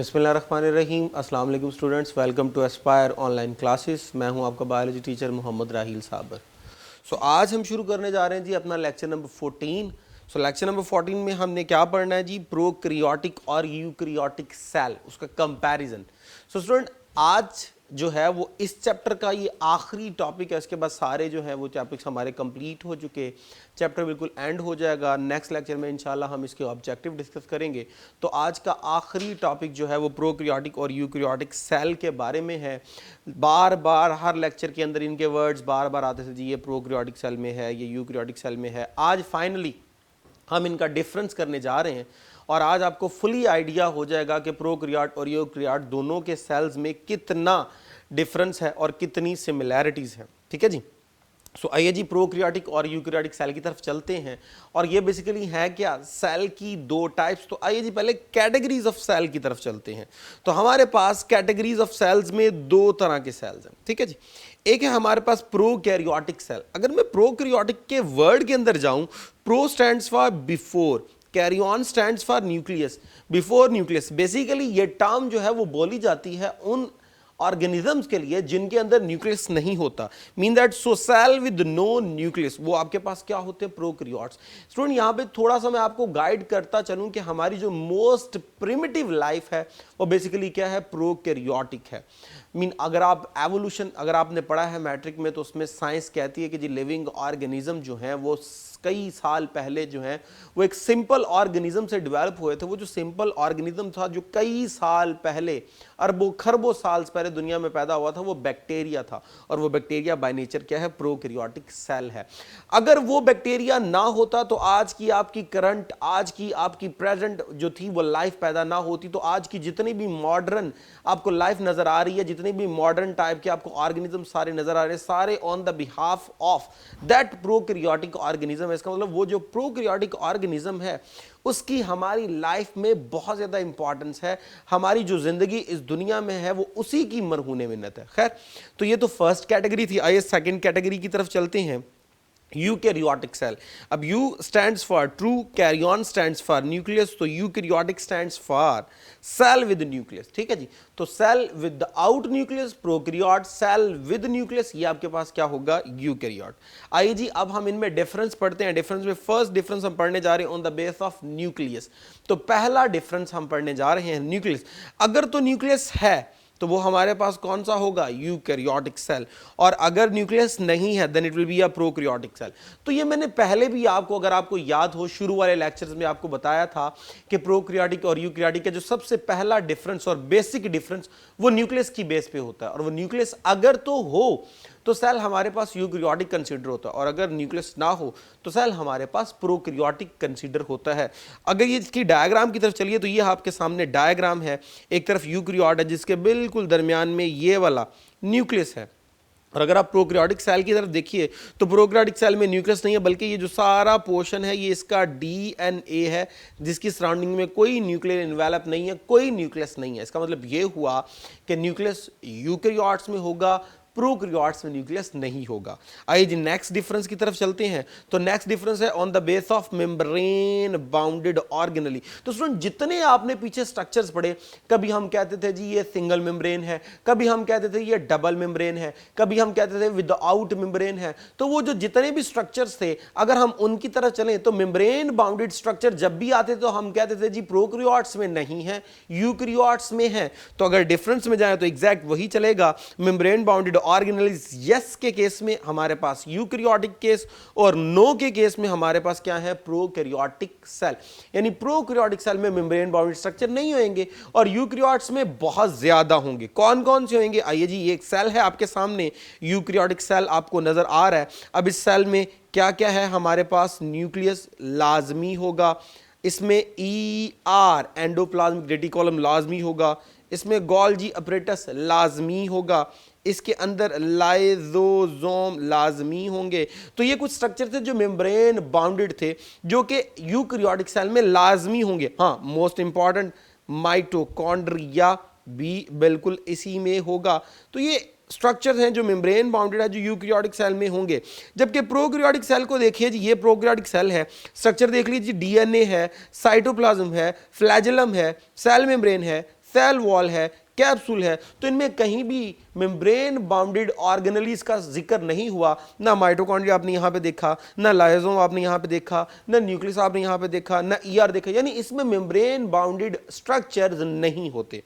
बिस्मिल्लाहिर्रहमानिर्रहीम। अस्सलाम वालेकुम students, welcome to Aspire online classes. मैं हूं आपका बायोलॉजी टीचर मोहम्मद राहील साबर। आज हम शुरू करने जा रहे हैं जी अपना लेक्चर नंबर 14। लेक्चर नंबर 14 में हमने क्या पढ़ना है जी, प्रोकैरियोटिक और यूकैरियोटिक सेल, उसका कंपैरिजन। स्टूडेंट आज जो है वो इस चैप्टर का ये आखिरी टॉपिक है। इसके बाद सारे जो है वो टॉपिक्स हमारे कंप्लीट हो चुके, चैप्टर बिल्कुल एंड हो जाएगा। नेक्स्ट लेक्चर में इंशाल्लाह हम इसके ऑब्जेक्टिव डिस्कस करेंगे। तो आज का आखिरी टॉपिक जो है वो प्रोकैरियोटिक और यूकैरियोटिक सेल के बारे में है। बार बार हर लेक्चर के अंदर इनके वर्ड्स बार बार आते थे जी, ये प्रोकैरियोटिक सेल में है, ये यूकैरियोटिक सेल में है। आज फाइनली हम इनका डिफरेंस करने जा रहे हैं और आज आपको फुली आइडिया हो जाएगा कि प्रोकैरियोट और यूकैरियोट दोनों के सेल्स में कितना डिफरेंस है और कितनी सिमिलैरिटीज़ हैं। ठीक है जी। आइए जी प्रोकैरियोटिक और यूकैरियोटिक सेल की तरफ चलते हैं। और ये बेसिकली है क्या, सेल की दो टाइप्स। तो आइए जी पहले कैटेगरीज ऑफ सेल की तरफ चलते हैं। तो हमारे पास कैटेगरीज ऑफ सेल्स में दो तरह के सेल्स हैं। ठीक है जी। एक है हमारे पास प्रोकैरियोटिक सेल। अगर मैं प्रोकैरियोटिक के वर्ड के अंदर जाऊं, pro stands for before, karyon stands for nucleus, before nucleus. Basically ये टर्म जो है वो बोली जाती है उन ऑर्गेनिजम्स के लिए जिनके अंदर न्यूक्लियस नहीं होता। Mean that so cell with no nucleus, वो आपके पास क्या होते हैं, प्रोकैरियोट्स। स्टूडेंट यहाँ पे थोड़ा सा मैं आपको गाइड करता चलूं कि हमारी जो मोस्ट प्रिमिटिव लाइफ है वो बेसिकली क्या है, प्रोकैरियोटिक है। मीन अगर आप एवोल्यूशन अगर आपने पढ़ा है मैट्रिक में, तो उसमें साइंस कहती है कि जी लिविंग ऑर्गेनिज्म जो है वो कई साल पहले जो है वो एक सिंपल ऑर्गेनिज्म से डेवलप हुए थे। वो जो सिंपल ऑर्गेनिज्म था जो कई साल पहले, अरबों खरबों साल पहले दुनिया में पैदा हुआ था, वो बैक्टीरिया था। और वो बैक्टीरिया बाय नेचर क्या है, प्रोकैरियोटिक सेल है। अगर वो बैक्टीरिया ना होता तो आज की आपकी करंट, आज की आपकी प्रेजेंट जो थी वो लाइफ पैदा ना होती। तो आज की जितनी भी मॉडर्न आपको लाइफ नजर आ रही है, जितने भी मॉडर्न टाइप के आपको ऑर्गेनिज्म सारे नजर आ रहे हैं, सारे on the behalf of that prokaryotic organism. इसका मतलब वो जो प्रोकैरियोटिक ऑर्गेनिज्म है उसकी हमारी लाइफ में बहुत ज्यादा इंपॉर्टेंस है। हमारी जो जिंदगी इस दुनिया में है वो उसी की मरहूने मिन्नत है। खैर, तो ये तो फर्स्ट कैटेगरी थी। आइए सेकंड कैटेगरी की तरफ चलते हैं, यूकैरियोटिक सेल। अब eu stands for true, karyon stands for nucleus, तो eukaryotic stands for cell with nucleus. ठीक है जी। तो cell without nucleus prokaryote, cell with nucleus ये आपके पास क्या होगा, यूकैरियोट। आइए जी अब हम इनमें डिफरेंस पढ़ते हैं। डिफरेंस में फर्स्ट डिफरेंस हम पढ़ने जा रहे हैं on the base of nucleus. तो पहला डिफरेंस हम पढ़ने जा रहे हैं न्यूक्लियस। अगर तो न्यूक्लियस है तो वो हमारे पास कौन सा होगा, यूकैरियोटिक सेल। और अगर न्यूक्लियस नहीं है then it will be a prokaryotic cell. तो ये मैंने पहले भी आपको, अगर आपको याद हो, शुरू वाले लेक्चर्स में आपको बताया था कि प्रोकैरियोटिक और यूकैरियोटिक का जो सबसे पहला डिफरेंस और बेसिक डिफरेंस वो न्यूक्लियस की बेस पे होता है। और वो न्यूक्लियस अगर तो हो तो सेल हमारे पास यूकैरियोटिक कंसीडर होता है, और अगर न्यूक्लियस ना हो तो सेल हमारे पास प्रोकैरियोटिक कंसीडर होता है। अगर ये इसकी डायग्राम की तरफ चलिए तो ये आपके सामने डायग्राम है। एक तरफ यूकैरियोट है जिसके बिल्कुल दरमियान में ये वाला न्यूक्लियस है। और अगर आप प्रोकैरियोटिक सेल की तरफ देखिए तो प्रोकैरियोटिक सेल में न्यूक्लियस नहीं है, बल्कि ये जो सारा पोर्शन है ये इसका डीएनए है, जिसकी सराउंडिंग में कोई न्यूक्लियर इन्वेलप नहीं है, कोई न्यूक्लियस नहीं है। इसका मतलब ये हुआ कि न्यूक्लियस यूकैरियोट्स में होगा, प्रोकैरियोट्स में न्यूक्लियस नहीं होगा। आइए जी नेक्स्ट डिफरेंस की तरफ चलते हैं। तो नेक्स्ट डिफरेंस है on the base of membrane bounded organelle. तो स्टूडेंट जितने आपने पीछे स्ट्रक्चर्स पढ़े, कभी हम कहते थे जी ये सिंगल मेम्ब्रेन है, कभी हम कहते थे ये डबल मेम्ब्रेन है, कभी हम कहते थे विदाउट मेम्ब्रेन है। तो वो जो जितने भी स्ट्रक्चर्स थे अगर हम उनकी तरफ चलें तो मेम्ब्रेन बाउंडेड स्ट्रक्चर जब भी आते तो हम कहते थे जी प्रोकैरियोट्स में नहीं है, यूकैरियोट्स में है। तो अगर डिफरेंस में जाए तो एग्जैक्ट वही चलेगा। मेम्ब्रेन बाउंडेड ऑर्गेनेल्स यस के केस में हमारे पास यूकैरियोटिक केस, और नो के केस में हमारे पास क्या है, प्रोकैरियोटिक सेल। यानी प्रोकैरियोटिक सेल में मेम्ब्रेन बाउंडेड स्ट्रक्चर नहीं होंगे और यूकैरियोट्स में बहुत ज्यादा होंगे। कौन कौन से होंगे, आइए जी ये एक सेल है आपके सामने, यूकैरियोटिक सेल आपको नजर आ रहा है। अब इस सेल में क्या क्या है हमारे पास, न्यूक्लियस लाजमी होगा, इसमें ER एंडोप्लाज्मिक रेटिकुलम लाजमी होगा, इसमें गोल्गी अपरेटस लाजमी होगा, इसके अंदर लाइजोसोम लाजमी होंगे। तो ये कुछ स्ट्रक्चर थे जो मेम्ब्रेन बाउंडेड थे, जो कि यूकैरियोटिक सेल में लाजमी होंगे। हाँ, मोस्ट इंपॉर्टेंट माइटोकॉन्ड्रिया भी बिल्कुल इसी में होगा। तो ये स्ट्रक्चर्स हैं जो मेम्ब्रेन बाउंडेड है, जो यूकैरियोटिक सेल में होंगे। जबकि प्रोकैरियोटिक सेल को देखिए जी, ये प्रोकैरियोटिक सेल है, स्ट्रक्चर देख लीजिए, डीएनए है, साइटोप्लाज्म है, फ्लैजेलम है, सेल मेम्ब्रेन है, सेल वॉल है, कैप्सूल है, तो इनमें कहीं भी मेम्ब्रेन बाउंडेड ऑर्गेनेलीज का जिक्र नहीं हुआ। ना माइटोकॉन्ड्रिया आपने यहां पे देखा, ना लाइसोम आपने यहां पे देखा, ना न्यूक्लियस आपने यहां पे देखा, ना ईआर देखा, यानी इसमें मेम्ब्रेन बाउंडेड स्ट्रक्चर्स नहीं होते।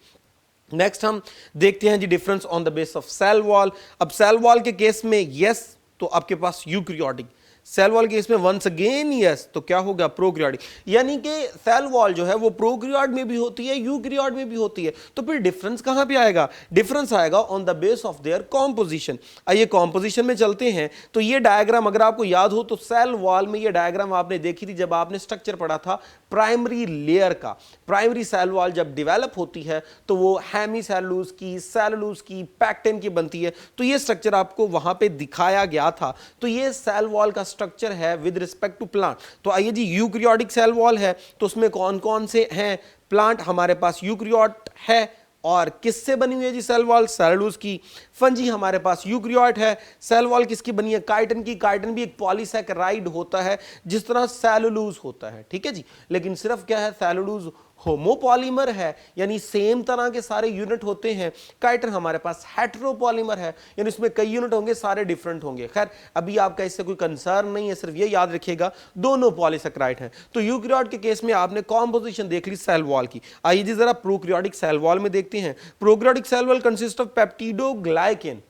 नेक्स्ट हम देखते हैं जी difference on the base of cell wall. अब सेल वॉल के केस में यस तो आपके पास यूकैरियोटिक, सेल वॉल के इसमें वंस अगेन यस तो क्या होगा प्रोकैरियोटिक, यानी कि सेल वॉल जो है वो प्रोकैरियोट में भी होती है, यूकैरियोट में भी होती है। तो फिर डिफरेंस कहां पे आएगा? डिफरेंस आएगा on the base of their composition. आइए कॉम्पोजिशन में चलते हैं। तो ये डायग्राम अगर आपको याद हो तो सेल वॉल में ये डायग्राम आपने देखी थी जब आपने स्ट्रक्चर पढ़ा था प्राइमरी लेयर का। प्राइमरी सेल वॉल जब डेवलप होती है तो वो हेमीसेलुलोज की, सेलुलोज की, पैक्टिन की बनती है। तो ये स्ट्रक्चर आपको वहां पे दिखाया गया था। तो ये सेल वॉल का स्ट्रक्चर है विद रिस्पेक्ट टू प्लांट। तो आइए जी यूकैरियोटिक सेल वॉल है तो उसमें कौन कौन से हैं प्लांट? हमारे पास यूकैरियोट है और किससे बनी हुई है जी सेल वॉल? सेलुलोज की। फंजी हमारे पास यूकैरियोट है। सेल वॉल किसकी बनी है? काइटिन की। काइटिन भी एक पॉलीसैकेराइड होता है जिस तरह सेलुलोज होता है, ठीक है जी। लेकिन सिर्फ क्या है, सेलुलोज होमोपॉलीमर है, यानी सेम तरह के सारे यूनिट होते हैं। काइटिन हमारे पास हेटेरोपॉलीमर है, यानी इसमें कई यूनिट होंगे, सारे डिफरेंट होंगे। खैर अभी आपका इससे कोई कंसर्न नहीं है, सिर्फ ये याद रखिएगा दोनों पॉलीसैकेराइड हैं। तो यूकैरियोट के केस में आपने कॉम्पोजिशन देख ली सेल वॉल की। आइए जी जरा प्रोकैरियोटिक सेल वॉल में देखते हैं। Prokaryotic cell wall consist of peptidoglycan.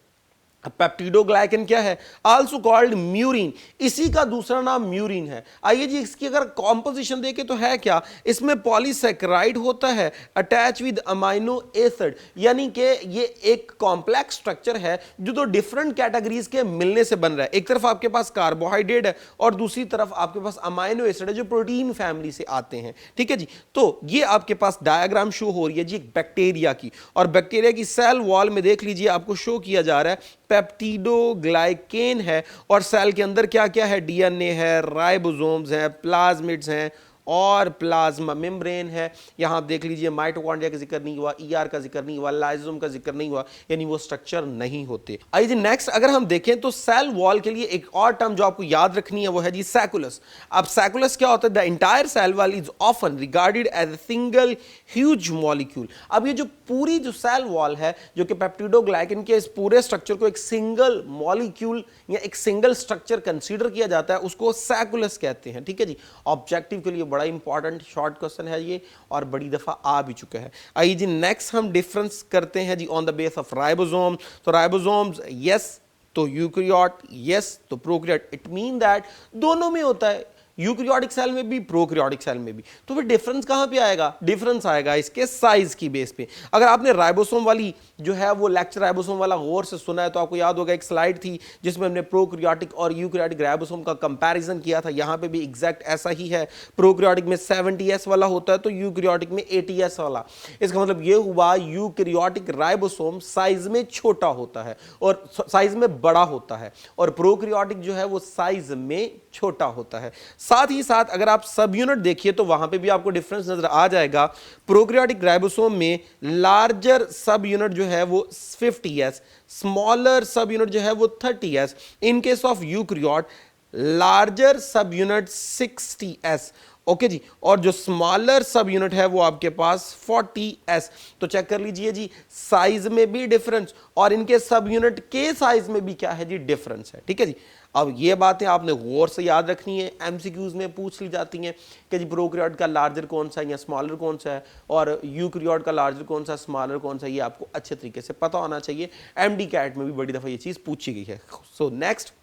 Peptidoglycan क्या है? आल्सो कॉल्ड म्यूरिन, इसी का दूसरा नाम म्यूरिन है। आइए जी इसकी अगर कॉम्पोजिशन देखें तो है क्या? इसमें पॉलीसैकेराइड होता है अटैच विद अमाइनो एसिड, यानी कि ये एक कॉम्प्लेक्स स्ट्रक्चर है जो दो डिफरेंट कैटेगरीज के मिलने से बन रहा है। एक तरफ आपके पास कार्बोहाइड्रेट है और दूसरी तरफ आपके पास अमाइनो एसिड है जो प्रोटीन फैमिली से आते हैं, ठीक है जी। तो ये आपके पास डायग्राम शो हो रही है जी एक बैक्टीरिया की, और बैक्टीरिया की सेल वॉल में देख लीजिए आपको शो किया जा रहा है पेप्टिडोग्लाइकेन है, और सेल के अंदर क्या क्या है? डीएनए है, राइबोसोम्स हैं, प्लाज्मिड्स हैं और प्लाज्मा मेम्ब्रेन है। यहां आप देख लीजिए माइटोकॉन्ड्रिया का जिक्र नहीं हुआ, ईआर का जिक्र नहीं हुआ, लाइसोसोम का जिक्र नहीं हुआ, यानी वो स्ट्रक्चर नहीं होते। आइए जी नेक्स्ट अगर हम देखें तो सेल वॉल के लिए एक और टर्म जो आपको याद रखनी है वो है जी सैकुलस। अब सैकुलस क्या होता है? The entire cell wall is often regarded as a single huge molecule. अब ये जो पूरी जो सेल वॉल है जो कि पेप्टिडोग्लाइकेन के इस पूरे स्ट्रक्चर को एक सिंगल मॉलिक्यूल या एक सिंगल स्ट्रक्चर कंसीडर किया जाता है, उसको सैकुलस कहते हैं, ठीक है जी। ऑब्जेक्टिव के लिए बड़ा इंपॉर्टेंट शॉर्ट क्वेश्चन है ये और बड़ी दफा आ भी चुका है। आइए जी नेक्स्ट हम डिफरेंस करते हैं जी on the base of ribosome. तो राइबोसोम्स यस तो यूकैरियोट यस तो प्रोकैरियोट, इट मीन दैट दोनों में होता है, यूकैरियोटिक सेल में भी प्रोकैरियोटिक सेल में भी। तो फिर डिफरेंस कहां पे आएगा? डिफरेंस आएगा इसके साइज की बेस पे। अगर आपने राइबोसोम वाली जो है वो लेक्चर राइबोसोम वाला गौर से सुना है तो आपको याद होगा एक स्लाइड थी जिसमें हमने प्रोकैरियोटिक और यूकैरियोटिक राइबोसोम का कंपैरिजन किया था। यहां पे भी एग्जैक्ट ऐसा ही है, प्रोकैरियोटिक में 70s वाला होता है तो यूकैरियोटिक में 80s वाला। इसका मतलब ये हुआ यूकैरियोटिक राइबोसोम साइज में छोटा होता है और साइज में बड़ा होता है, और प्रोकैरियोटिक जो है वो साइज में छोटा होता है। साथ ही साथ अगर आप सब यूनिट देखिए तो वहां पे भी आपको डिफरेंस नजर आ जाएगा। प्रोकैरियोटिक राइबोसोम में लार्जर सब यूनिट जो है वो 50s, स्मॉलर सब यूनिट जो है वो 30s। In case of eukaryote larger sub unit 60s, okay जी, और जो स्मॉलर सब यूनिट है वो आपके पास 40s। तो चेक कर लीजिए जी साइज में भी डिफरेंस और इनके सब यूनिट के साइज में भी क्या है जी डिफरेंस है, ठीक है जी। अब ये बातें आपने गौर से याद रखनी है, एमसीक्यूज में पूछ ली जाती हैं कि जी प्रोकैरियोट का लार्जर कौन सा है या स्मॉलर कौन सा है, और यूकैरियोट का लार्जर कौन सा, स्मॉलर कौन सा, ये आपको अच्छे तरीके से पता होना चाहिए। एमडी कैट में भी बड़ी दफा ये चीज पूछी गई है। So next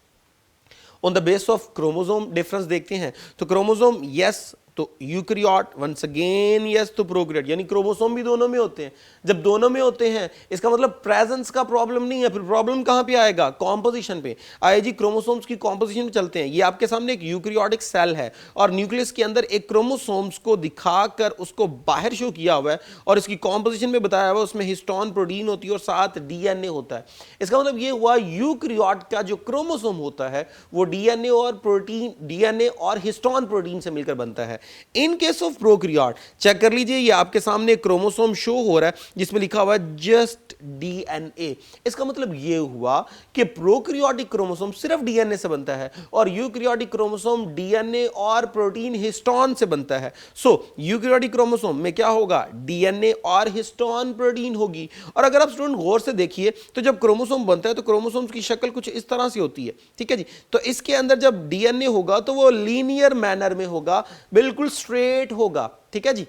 on the base of chromosome difference देखते हैं। तो क्रोमोसोम यस तो यूकैरियोट, वंस अगेन यस तो प्रोकैरियोट, यानी क्रोमोसोम भी दोनों में होते हैं। जब दोनों में होते हैं इसका मतलब प्रेजेंस का प्रॉब्लम नहीं है, फिर प्रॉब्लम कहां पे आएगा? कॉम्पोजिशन पे। आइए जी क्रोमोसोम्स की कॉम्पोजिशन में चलते हैं। ये आपके सामने एक यूकैरियोटिक सेल है और न्यूक्लियस के अंदर एक क्रोमोसोम्स को दिखाकर उसको बाहर शो किया हुआ है और इसकी कॉम्पोजिशन में बताया हुआ है उसमें हिस्टोन प्रोटीन होती है और साथ डीएनए होता है। इसका मतलब ये हुआ यूकैरियोट का जो क्रोमोसोम होता है वो डीएनए और प्रोटीन, डीएनए और हिस्टोन प्रोटीन से मिलकर बनता है। In case of prokaryote check कर लीजिए, ये आपके सामने क्रोमोसोम शो हो रहा है जिसमें लिखा हुआ है जस्ट डीएनए। इसका मतलब ये हुआ कि प्रोकैरियोटिक क्रोमोसोम सिर्फ डीएनए से बनता है और यूकैरियोटिक क्रोमोसोम डीएनए और प्रोटीन हिस्टोन से बनता है। सो यूकैरियोटिक क्रोमोसोम में क्या होगा, डीएनए और हिस्टोन प्रोटीन होगी। और अगर आप स्टूडेंट गौर से देखिए तो जब क्रोमोसोम बनता है तो क्रोमोसोम्स की शक्ल कुछ इस तरह से होती है, ठीक है जी। तो इसके अंदर जब डीएनए होगा तो वो लीनियर मैनर में होगा, बिल्कुल स्ट्रेट होगा, ठीक है जी।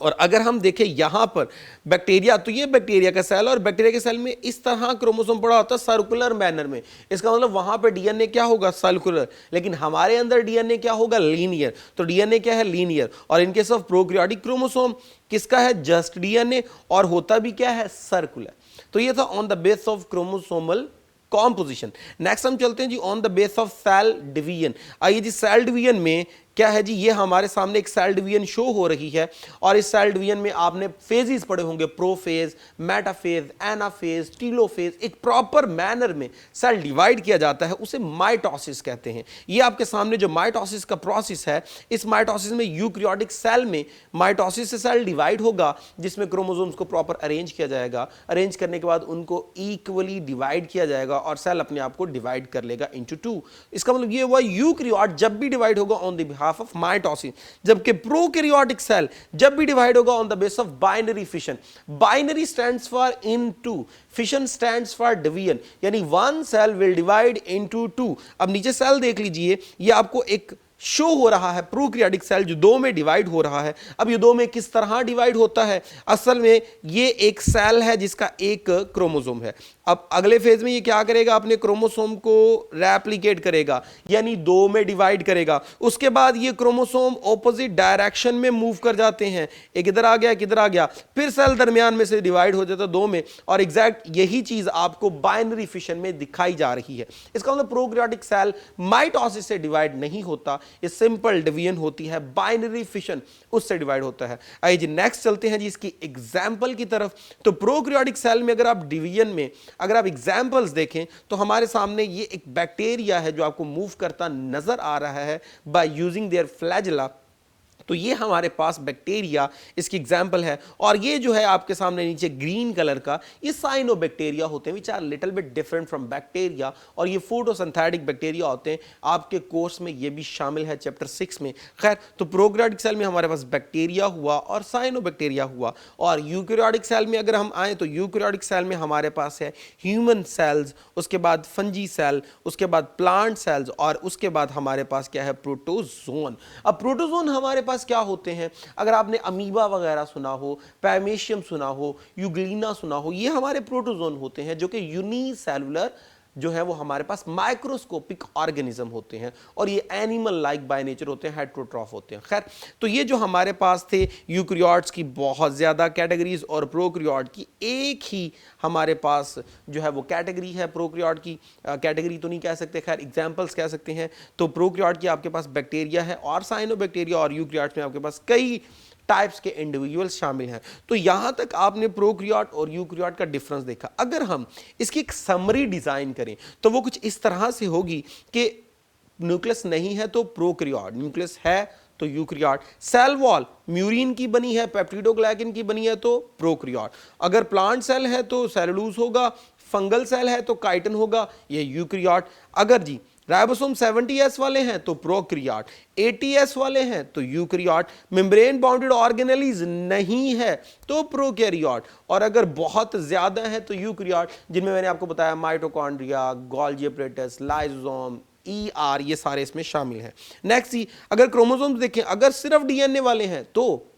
और अगर हम देखें यहां पर बैक्टीरिया, तो ये बैक्टीरिया का सेल और बैक्टीरिया के सेल में इस तरह क्रोमोसोम पड़ा होता है सर्कुलर मैनर में। इसका मतलब वहां पर डीएनए क्या होगा, सर्कुलर, लेकिन हमारे अंदर डीएनए क्या होगा, लीनियर। तो डीएनए क्या है, लीनियर। और इन केस ऑफ प्रोकैरियोटिक क्रोमोसोम किसका है, जस्ट डीएनए, और होता भी क्या है, सर्कुलर। तो ये था on the base of chromosomal composition. Next हम चलते हैं जी on the base of cell division. आइए जी, सेल डिवीजन में क्या है जी, ये हमारे सामने एक सेल डिवीजन शो हो रही है और इस सेल डिवीजन में आपने फेजेस पढ़े होंगे, प्रोफेज, मेटाफेज, एनाफेज, टीलोफेज। एक प्रॉपर मैनर में सेल डिवाइड किया जाता है, उसे माइटोसिस कहते हैं। ये आपके सामने जो माइटोसिस का प्रोसेस है, इस माइटोसिस में यूकैरियोटिक सेल में माइटोसिस से सेल डिवाइड होगा जिसमें क्रोमोसोम्स को प्रॉपर अरेंज किया जाएगा। अरेंज करने के बाद उनको इक्वली डिवाइड किया जाएगा और सेल अपने आप को डिवाइड कर लेगा इनटू 2। इसका मतलब ये हुआ यूकैरियोट जब भी डिवाइड होगा on the half of mitosis, जबकि प्रोकैरियोटिक सेल जब भी डिवाइड होगा on the base of binary fission. Binary stands for into, fission stands for division, यानी one cell will divide into 2। अब नीचे सेल देख लीजिए, ये आपको एक शो हो रहा है प्रोकैरियोटिक सेल जो दो में डिवाइड हो रहा है। अब ये दो में किस तरह डिवाइड होता है, असल में ये एक सेल है जिसका एक क्रोमोसोम है। अब अगले फेज में ये क्या करेगा, अपने क्रोमोसोम को रेप्लिकेट करेगा, यानी दो में डिवाइड करेगा। उसके बाद ये क्रोमोसोम ऑपोजिट डायरेक्शन में मूव कर जाते हैं, एक इधर आ गया, एक इधर आ गया, फिर सेल दरमियान में से डिवाइड हो जाता है दो में। और एग्जैक्ट यही चीज आपको बाइनरी फिशन में दिखाई जा रही है। इसका मतलब प्रोकैरियोटिक सेल माइटोसिस से डिवाइड नहीं होता, ये सिंपल डिवीजन होती है, बाइनरी फिशन उससे डिवाइड होता है। आइए जी नेक्स्ट चलते हैं जी इसकी एग्जांपल की तरफ। तो प्रोकैरियोटिक सेल में अगर आप डिवीजन में अगर आप एग्जांपल्स देखें तो हमारे सामने ये एक बैक्टीरिया है जो आपको मूव करता नजर आ रहा है बाय यूजिंग देयर फ्लैजेला। तो ये हमारे पास बैक्टीरिया इसकी एग्जाम्पल है। और ये जो है आपके सामने नीचे ग्रीन कलर का, ये साइनोबैक्टीरिया होते हैं, which are little bit different from bacteria. और ये फोटोसिंथेटिक बैक्टीरिया होते हैं, आपके कोर्स में ये भी शामिल है चैप्टर 6 में। खैर, तो प्रोकैरियोटिक सेल में हमारे पास बैक्टीरिया हुआ और साइनोबैक्टीरिया हुआ। और यूकैरियोटिक सेल में अगर हम आए तो यूकैरियोटिक सेल में हमारे पास है ह्यूमन सेल्स, उसके बाद फंजी सेल, उसके बाद प्लांट सेल्स, और उसके बाद हमारे पास क्या है, प्रोटोजोन। अब प्रोटोजोन हमारे पास क्या होते हैं, अगर आपने अमीबा वगैरह सुना हो, पैमेशियम सुना हो, यूग्लिना सुना हो, ये हमारे प्रोटोजोन होते हैं जो कि यूनिसेलुलर जो है वो हमारे पास माइक्रोस्कोपिक ऑर्गेनिज्म होते हैं और ये एनिमल लाइक बाय नेचर होते हैं, हेट्रोट्रॉफ होते हैं। खैर, तो ये जो हमारे पास थे यूकैरियोट्स की बहुत ज़्यादा कैटेगरीज और प्रोकैरियोट की एक ही हमारे पास जो है वो कैटेगरी है। प्रोकैरियोट की कैटेगरी तो नहीं कह सकते, खैर एग्जाम्पल्स कह सकते हैं। तो प्रोकैरियोट की आपके पास बैक्टीरिया है और साइनोबैक्टीरिया, और यूकैरियोट्स में आपके पास कई टाइप्स के इंडिविजुअल्स शामिल हैं। तो यहां तक आपने प्रोकैरियोट और यूकैरियोट का डिफरेंस देखा। अगर हम इसकी एक समरी डिजाइन करें तो वो कुछ इस तरह से होगी कि न्यूक्लियस नहीं है तो प्रोकैरियोट, न्यूक्लियस है तो यूकैरियोट, सेल वॉल म्यूरिन की बनी है, पेप्टिडोग्लाइकन की बनी है तो प्रोकैरियोट, अगर प्लांट सेल है तो सेलुलोज होगा, फंगल सेल है तो काइटिन होगा, ये यूकैरियोट। अगर जी राइबोसोम 70S वाले हैं तो प्रोकैरियोट, 80S वाले हैं तो यूकैरियोट, मेम्ब्रेन बाउंडेड ऑर्गेनेलीज नहीं है तो प्रोकैरियोट, और अगर बहुत ज्यादा है तो यूकैरियोट, जिनमें मैंने आपको बताया mitochondria, Golgi apparatus, lysosome, ER, ये सारे इसमें शामिल हैं। नेक्स्ट जी, अगर क्रोमोसोम्स देखें, अगर सिर्फ डीएनए वाले हैं तो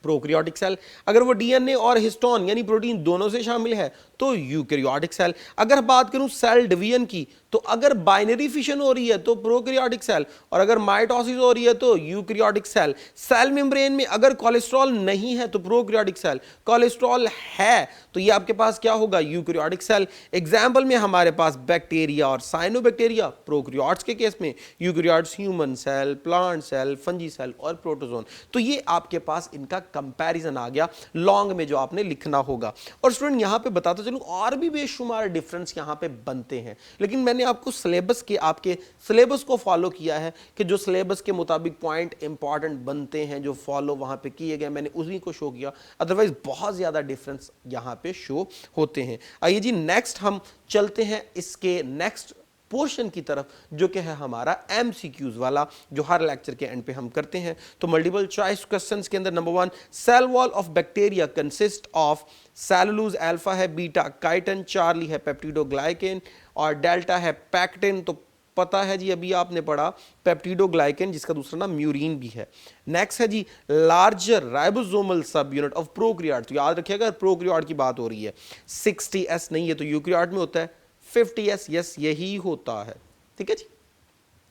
प्रोकैरियोटिक सेल, अगर वो डीएनए और हिस्टोन यानी प्रोटीन दोनों से शामिल है तो यूकैरियोटिक सेल। अगर बात करूं सेल डिवीजन की, तो अगर बाइनरी फिशन हो रही है तो प्रोकैरियोटिक सेल, और अगर माइटोसिस हो रही है तो यूकैरियोटिक सेल। सेल मेम्ब्रेन में अगर कोलेस्ट्रॉल नहीं है तो प्रोकैरियोटिक सेल, कोलेस्ट्रॉल है तो ये आपके पास क्या होगा, यूकैरियोटिक सेल। एग्जाम्पल में हमारे पास बैक्टीरिया और साइनोबैक्टीरिया, प्रोकैरियोट्स के केस में eukaryotes human cell, plant cell, fungi cell और प्रोटोजोन। तो ये आपके पास इनका कंपैरिजन आ गया लॉन्ग में जो आपने लिखना होगा। और स्टूडेंट यहाँ पे बताता चलूँ और भी बेशुमार डिफरेंस यहाँ पे बनते हैं, लेकिन मैंने आपको सिलेबस के आपके सिलेबस को फॉलो किया है कि जो सिलेबस के मुताबिक पॉइंट इंपॉर्टेंट बनते हैं जो फॉलो वहाँ पे किए गए मैंने उसी को शो किया, अदरवाइज बहुत ज़्यादा डिफरेंस यहाँ पे शो होते हैं। आइए जी नेक्स्ट हम चलते हैं इसके नेक्स्ट पोर्शन की तरफ जो कि है हमारा एमसीक्यूज वाला, जो हर लेक्चर के एंड पे हम करते हैं। तो मल्टीपल चॉइस क्वेश्चंस के अंदर number 1, cell wall of bacteria consist of cellulose, alpha है बीटा काइटिन, चार्ली है पेप्टिडोग्लाइकेन और डेल्टा है पैक्टिन। तो पता है जी अभी आपने पढ़ा पेप्टिडोग्लाइकेन जिसका दूसरा नाम म्यूरिन भी है। नेक्स्ट है जी larger ribosomal sub unit of prokaryote. तो याद रखिएगा प्रोकैरियोट की बात हो रही है, 60s नहीं है तो यूकैरियोट में होता है 50s, यस यही होता है, ठीक है जी।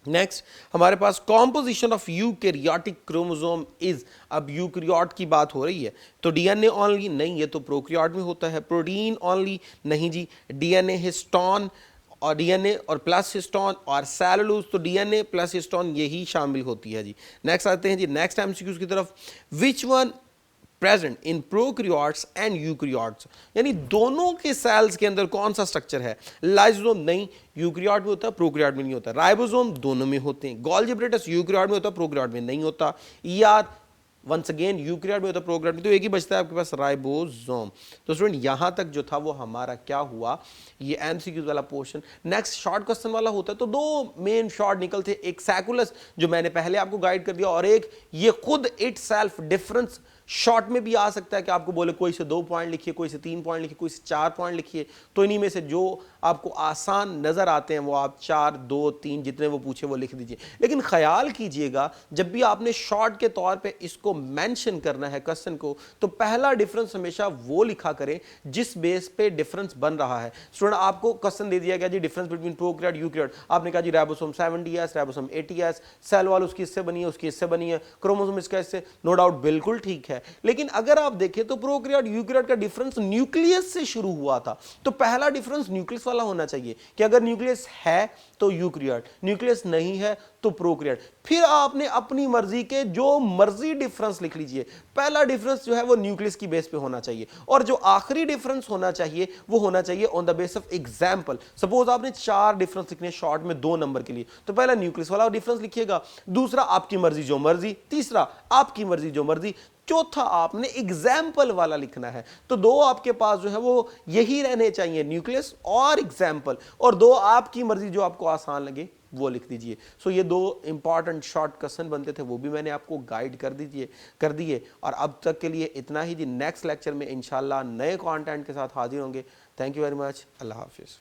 नेक्स्ट हमारे पास composition of eukaryotic chromosome is, अब यूकैरियोट की बात हो रही है तो डीएनए ओनली नहीं, ये तो प्रोकैरियोट में होता है। प्रोटीन ओनली नहीं जी, डीएनए हिस्टोन और डीएनए और प्लस हिस्टोन और सेलुलोज, तो डीएनए प्लस हिस्टोन यही शामिल होती है जी। नेक्स्ट आते हैं जी नेक्स्ट एमसीक्यूज की तरफ, which one present in prokaryotes and eukaryotes, यानी दोनों के सेल्स के अंदर कौन सा स्ट्रक्चर है। लाइसोसोम नहीं, यूकैरियोट में होता है प्रोकैरियोट में नहीं होता। राइबोसोम दोनों में होते हैं। गोल्गी एपैरेटस यूकैरियोट में होता है प्रोकैरियोट में नहीं होता। ईआर वंस अगेन यूकैरियोट में होता है प्रोकैरियोट में, तो एक ही बचता है आपके पास राइबोसोम। तो स्टूडेंट यहां तक जो था वो हमारा क्या हुआ, ये एमसीक्यूज वाला पोर्शन। नेक्स्ट शॉर्ट क्वेश्चन वाला होता है तो दो मेन शॉर्ट निकलते, एक सैकुलस जो मैंने पहले आपको गाइड कर दिया और एक ये खुद इट सेल्फ डिफरेंस शॉर्ट में भी आ सकता है कि आपको बोले कोई से 2 पॉइंट लिखिए, कोई से 3 पॉइंट लिखिए, कोई से 4 पॉइंट लिखिए। तो इन्हीं में से जो आपको आसान नजर आते हैं वो आप 4, 2, 3 जितने वो पूछे वो लिख दीजिए। लेकिन ख्याल कीजिएगा जब भी आपने शॉर्ट के तौर पे इसको मेंशन करना है क्वेश्चन को, तो पहला डिफरेंस हमेशा वो लिखा करें जिस बेस पे डिफरेंस बन रहा है। स्टूडेंट आपको क्वेश्चन दे दिया गया जी डिफरेंस बिटवीन प्रोकैरियोट यूकैरियोट, आपने कहा जी ribosome 70s, ribosome 80s, cell wall उसकी इससे बनी है, उसकी इससे बनी है, क्रोमोसोम इसका इससे, नो डाउट बिल्कुल ठीक है। लेकिन अगर आप देखें तो प्रोकैरियोट यूकैरियोट का डिफरेंस न्यूक्लियस से शुरू हुआ था, तो पहला डिफरेंस न्यूक्लियस वाला होना चाहिए कि अगर न्यूक्लियस है तो यूकैरियोट, न्यूक्लियस नहीं है तो प्रोकैरियोट। फिर आपने अपनी मर्जी के जो मर्जी डिफरेंस लिख लीजिए, पहला डिफरेंस जो है वो न्यूक्लियस की बेस पे होना चाहिए और जो आखिरी डिफरेंस होना चाहिए वो होना चाहिए on the base of example. Suppose आपने 4 डिफरेंस लिखने शॉर्ट में 2 नंबर के लिए, तो पहला न्यूक्लियस वाला डिफरेंस लिखिएगा, दूसरा आपकी मर्जी जो मर्जी, तीसरा आपकी मर्जी जो मर्जी, चौथा आपने एग्जाम्पल वाला लिखना है। तो 2 आपके पास जो है वो यही रहने चाहिए, न्यूक्लियस और एग्जाम्पल, और 2 आपकी मर्जी जो आपको आसान लगे वो लिख दीजिए। सो ये 2 इंपॉर्टेंट शॉर्ट क्वेश्चन बनते थे, वो भी मैंने आपको गाइड कर दिए। और अब तक के लिए इतना ही जी। नेक्स्ट लेक्चर में इंशाल्लाह नए कंटेंट के साथ हाजिर होंगे। Thank you very much. अल्लाह हाफिज़।